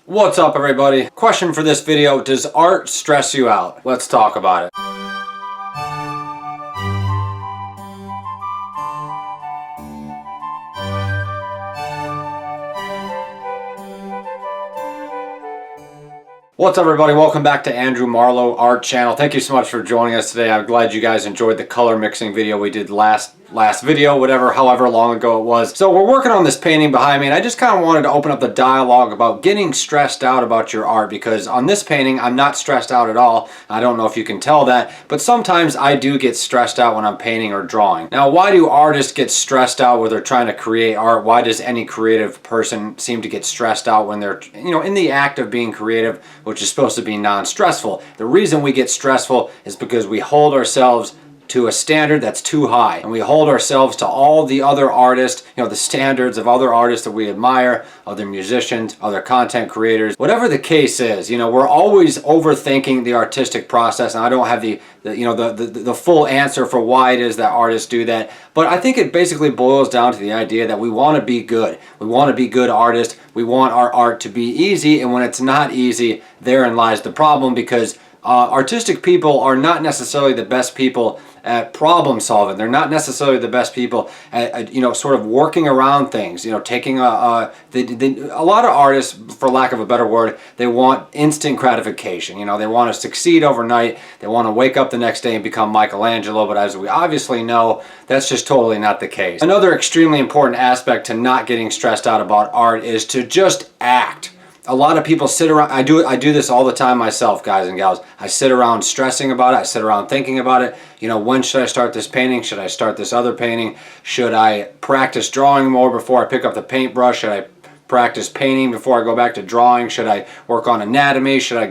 What's up, everybody? Question for this video: does art stress you out? Let's talk about it. What's up, everybody? Welcome back to Andrew Marlowe Art Channel. Thank you so much for joining us today. I'm glad you guys enjoyed the color mixing video we did last video, however long ago it was. So we're working on this painting behind me, and I just kind of wanted to open up the dialogue about getting stressed out about your art, because on this painting I'm not stressed out at all. I don't know if you can tell that, but sometimes I do get stressed out when I'm painting or drawing. Now, why do artists get stressed out when they're trying to create art? Why does any creative person seem to get stressed out when they're, in the act of being creative, which is supposed to be non-stressful? The reason we get stressful is because we hold ourselves to a standard that's too high, and we hold ourselves to all the other artists, the standards of other artists that we admire, other musicians, other content creators, whatever the case is. We're always overthinking the artistic process, and I don't have the full answer for why it is that artists do that, but I think it basically boils down to the idea that we want to be good. We want to be good artists. We want our art to be easy, and when it's not easy, therein lies the problem, because artistic people are not necessarily the best people at problem solving. They're not necessarily the best people at sort of working around things. Taking a lot of artists, for lack of a better word, they want instant gratification. They want to succeed overnight. They want to wake up the next day and become Michelangelo. But as we obviously know, that's just totally not the case. Another extremely important aspect to not getting stressed out about art is to just act. A lot of people sit around. I do this all the time myself, guys and gals. I sit around stressing about it. I sit around thinking about it. When should I start this painting? Should I start this other painting? Should I practice drawing more before I pick up the paintbrush? Should I practice painting before I go back to drawing? Should I work on anatomy? Should I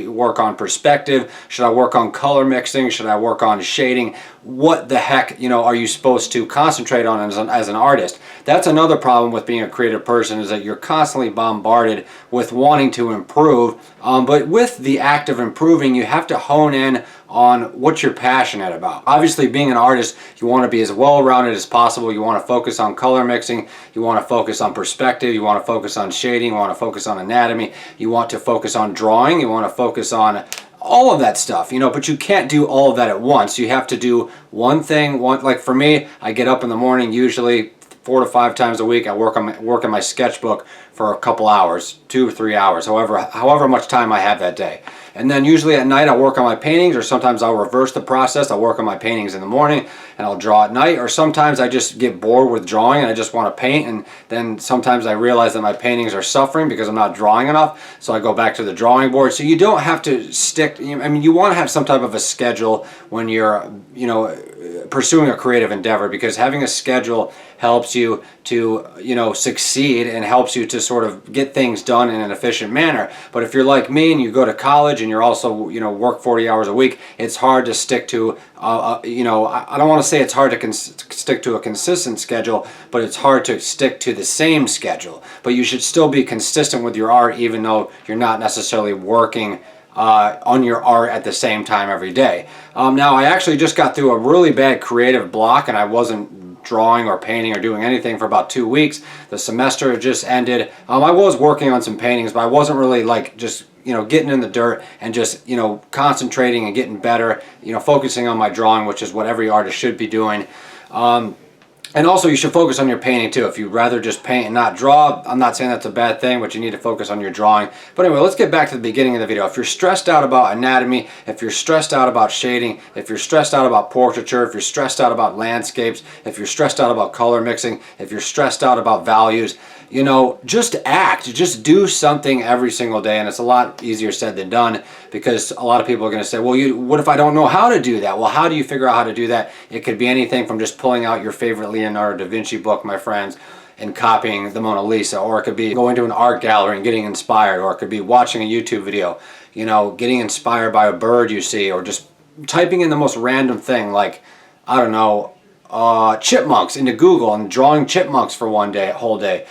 work on perspective? Should I work on color mixing? Should I work on shading? What the heck, are you supposed to concentrate on as an artist? That's another problem with being a creative person, is that you're constantly bombarded with wanting to improve. But with the act of improving, you have to hone in on what you're passionate about. Obviously, being an artist, you want to be as well-rounded as possible. You want to focus on color mixing. You want to focus on perspective. You want to focus on shading. You want to focus on anatomy. You want to focus on drawing. You want to focus on all of that stuff, but you can't do all of that at once. You have to do one thing. Like for me, I get up in the morning, usually 4 to 5 times a week. I work on my sketchbook for a couple hours, 2 or 3 hours, however much time I have that day. And then usually at night I'll work on my paintings, or sometimes I'll reverse the process. I'll work on my paintings in the morning and I'll draw at night, or sometimes I just get bored with drawing and I just want to paint, and then sometimes I realize that my paintings are suffering because I'm not drawing enough, so I go back to the drawing board. So you don't have to stick, you want to have some type of a schedule when you're, pursuing a creative endeavor, because having a schedule helps you to succeed and helps you to sort of get things done in an efficient manner. But if you're like me and you go to college and you're also work 40 hours a week, it's hard to stick to I don't want to say it's hard to stick to a consistent schedule, but it's hard to stick to the same schedule. But you should still be consistent with your art, even though you're not necessarily working on your art at the same time every day. Now, I actually just got through a really bad creative block, and I wasn't drawing or painting or doing anything for about 2 weeks. The semester had just ended. I was working on some paintings, but I wasn't really just getting in the dirt and just concentrating and getting better, focusing on my drawing, which is what every artist should be doing. And also, you should focus on your painting too. If you'd rather just paint and not draw, I'm not saying that's a bad thing, but you need to focus on your drawing. But anyway, let's get back to the beginning of the video. If you're stressed out about anatomy, if you're stressed out about shading, if you're stressed out about portraiture, if you're stressed out about landscapes, if you're stressed out about color mixing, if you're stressed out about values, just act. Just do something every single day. And it's a lot easier said than done, because a lot of people are going to say, well, what if I don't know how to do that? Well, how do you figure out how to do that? It could be anything from just pulling out your favorite Leonardo da Vinci book, my friends, and copying the Mona Lisa, or it could be going to an art gallery and getting inspired, or it could be watching a YouTube video, getting inspired by a bird you see, or just typing in the most random thing, like, I don't know, chipmunks into Google and drawing chipmunks for whole day.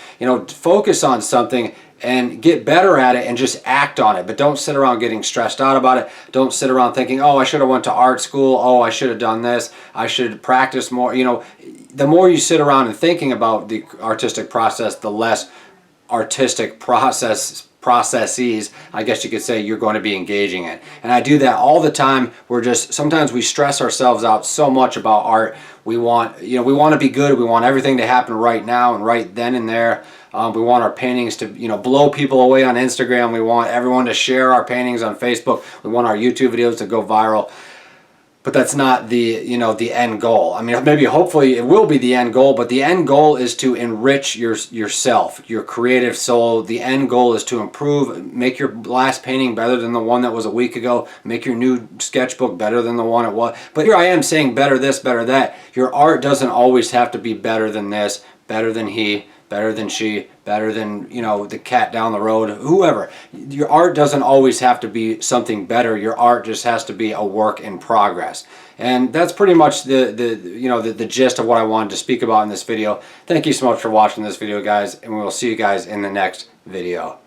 Focus on something and get better at it and just act on it. But don't sit around getting stressed out about it. Don't sit around thinking, oh, I should have went to art school. Oh, I should have done this. I should practice more. The more you sit around and thinking about the artistic process, the less artistic process processes, I guess you could say, you're going to be engaging in. And I do that all the time. Sometimes we stress ourselves out so much about art. We want to be good. We want everything to happen right now and right then and there. We want our paintings to, blow people away on Instagram. We want everyone to share our paintings on Facebook. We want our YouTube videos to go viral. But that's not the end goal. I mean, maybe hopefully it will be the end goal, but the end goal is to enrich yourself, your creative soul. The end goal is to improve, make your last painting better than the one that was a week ago, make your new sketchbook better than the one it was. But here I am saying better this, better that. Your art doesn't always have to be better than this, better than he, better than she, better than, the cat down the road, whoever. Your art doesn't always have to be something better. Your art just has to be a work in progress. And that's pretty much the gist of what I wanted to speak about in this video. Thank you so much for watching this video, guys, and we will see you guys in the next video.